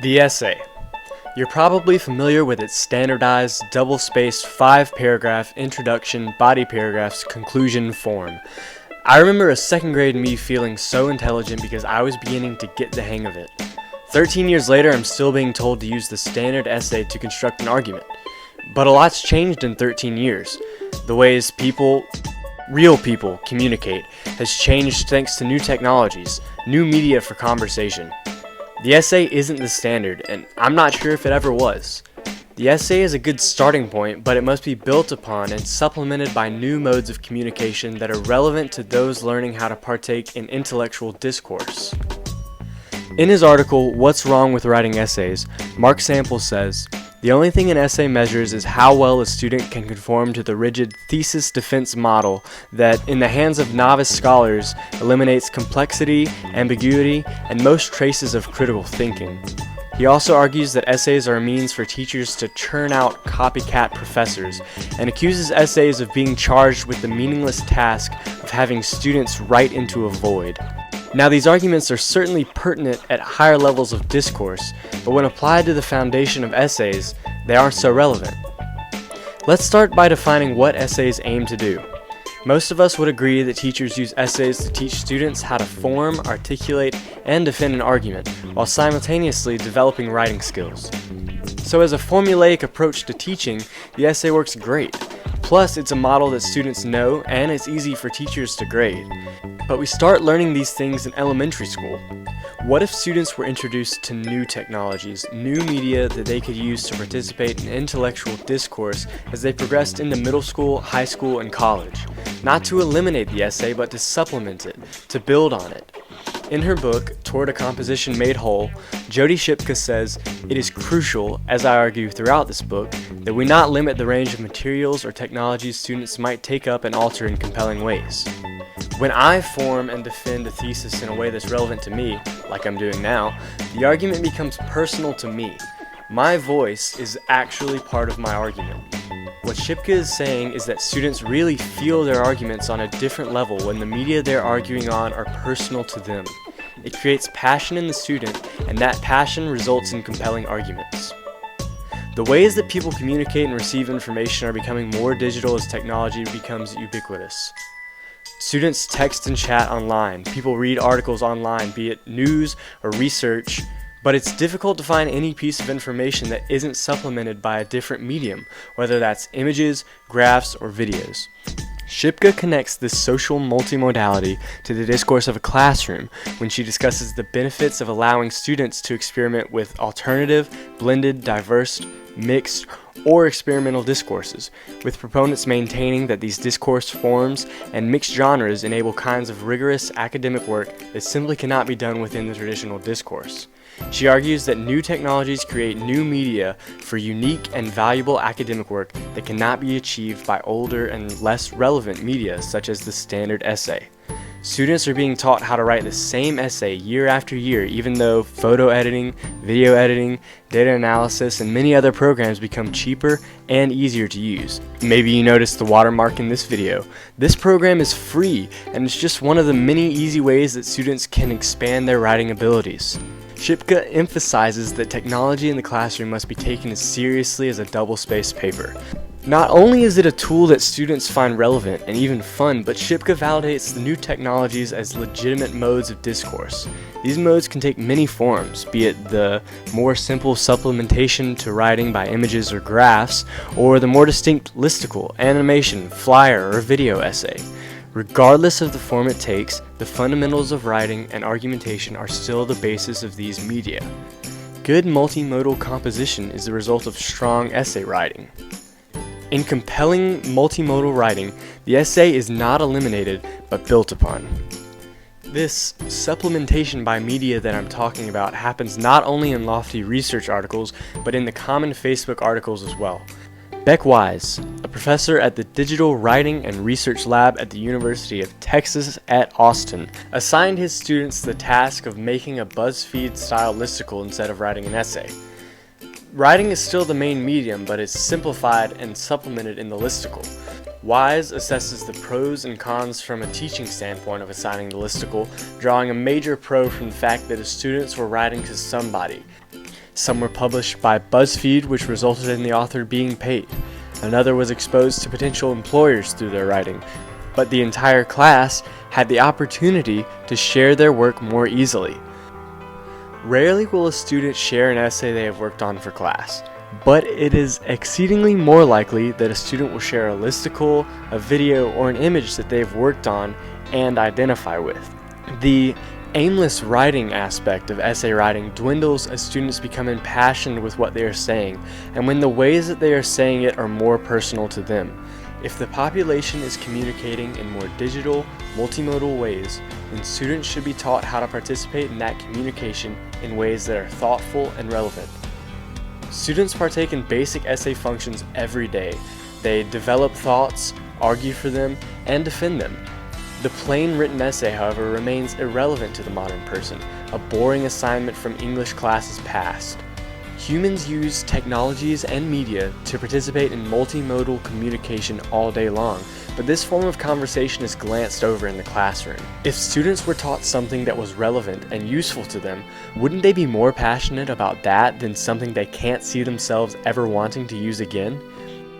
The essay. You're probably familiar with its standardized, double-spaced, 5-paragraph introduction, body paragraphs, conclusion form. I remember a second grade me feeling so intelligent because I was beginning to get the hang of it. 13 years later, I'm still being told to use the standard essay to construct an argument. But a lot's changed in 13 years. The ways real people, communicate has changed thanks to new technologies, new media for conversation. The essay isn't the standard, and I'm not sure if it ever was. The essay is a good starting point, but it must be built upon and supplemented by new modes of communication that are relevant to those learning how to partake in intellectual discourse. In his article, What's Wrong with Writing Essays, Mark Sample says, "The only thing an essay measures is how well a student can conform to the rigid thesis defense model that, in the hands of novice scholars, eliminates complexity, ambiguity, and most traces of critical thinking." He also argues that essays are a means for teachers to churn out copycat professors, and accuses essays of being charged with the meaningless task of having students write into a void. Now, these arguments are certainly pertinent at higher levels of discourse, but when applied to the foundation of essays, they aren't so relevant. Let's start by defining what essays aim to do. Most of us would agree that teachers use essays to teach students how to form, articulate, and defend an argument, while simultaneously developing writing skills. So as a formulaic approach to teaching, the essay works great. Plus, it's a model that students know, and it's easy for teachers to grade. But we start learning these things in elementary school. What if students were introduced to new technologies, new media that they could use to participate in intellectual discourse as they progressed into middle school, high school, and college? Not to eliminate the essay, but to supplement it, to build on it. In her book, Toward a Composition Made Whole, Jody Shipka says, "It is crucial, as I argue throughout this book, that we not limit the range of materials or technologies students might take up and alter in compelling ways. When I form and defend a thesis in a way that's relevant to me, like I'm doing now, the argument becomes personal to me. My voice is actually part of my argument." What Shipka is saying is that students really feel their arguments on a different level when the media they're arguing on are personal to them. It creates passion in the student, and that passion results in compelling arguments. The ways that people communicate and receive information are becoming more digital as technology becomes ubiquitous. Students text and chat online, people read articles online, be it news or research, but it's difficult to find any piece of information that isn't supplemented by a different medium, whether that's images, graphs, or videos. Shipka connects this social multimodality to the discourse of a classroom when she discusses the benefits of allowing students to experiment with alternative, blended, diverse, mixed, or experimental discourses, with proponents maintaining that these discourse forms and mixed genres enable kinds of rigorous academic work that simply cannot be done within the traditional discourse. She argues that new technologies create new media for unique and valuable academic work that cannot be achieved by older and less relevant media such as the standard essay. Students are being taught how to write the same essay year after year, even though photo editing, video editing, data analysis, and many other programs become cheaper and easier to use. Maybe you noticed the watermark in this video. This program is free, and it's just one of the many easy ways that students can expand their writing abilities. Shipka emphasizes that technology in the classroom must be taken as seriously as a double-spaced paper. Not only is it a tool that students find relevant and even fun, but Shipka validates the new technologies as legitimate modes of discourse. These modes can take many forms, be it the more simple supplementation to writing by images or graphs, or the more distinct listicle, animation, flyer, or video essay. Regardless of the form it takes, the fundamentals of writing and argumentation are still the basis of these media. Good multimodal composition is the result of strong essay writing. In compelling multimodal writing, the essay is not eliminated, but built upon. This supplementation by media that I'm talking about happens not only in lofty research articles, but in the common Facebook articles as well. Beck Wise, a professor at the Digital Writing and Research Lab at the University of Texas at Austin, assigned his students the task of making a BuzzFeed-style listicle instead of writing an essay. Writing is still the main medium, but it's simplified and supplemented in the listicle. Wise assesses the pros and cons from a teaching standpoint of assigning the listicle, drawing a major pro from the fact that his students were writing to somebody. Some were published by BuzzFeed, which resulted in the author being paid. Another was exposed to potential employers through their writing, but the entire class had the opportunity to share their work more easily. Rarely will a student share an essay they have worked on for class, but it is exceedingly more likely that a student will share a listicle, a video, or an image that they've worked on and identify with. The aimless writing aspect of essay writing dwindles as students become impassioned with what they are saying, and when the ways that they are saying it are more personal to them. If the population is communicating in more digital, multimodal ways, then students should be taught how to participate in that communication in ways that are thoughtful and relevant. Students partake in basic essay functions every day. They develop thoughts, argue for them, and defend them. The plain written essay, however, remains irrelevant to the modern person, a boring assignment from English classes past. Humans use technologies and media to participate in multimodal communication all day long, but this form of conversation is glanced over in the classroom. If students were taught something that was relevant and useful to them, wouldn't they be more passionate about that than something they can't see themselves ever wanting to use again?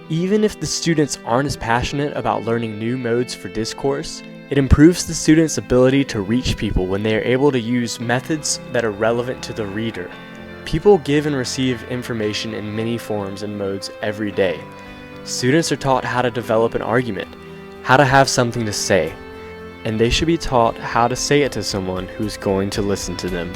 Even if the students aren't as passionate about learning new modes for discourse, it improves the students' ability to reach people when they are able to use methods that are relevant to the reader. People give and receive information in many forms and modes every day. Students are taught how to develop an argument, how to have something to say, and they should be taught how to say it to someone who's going to listen to them.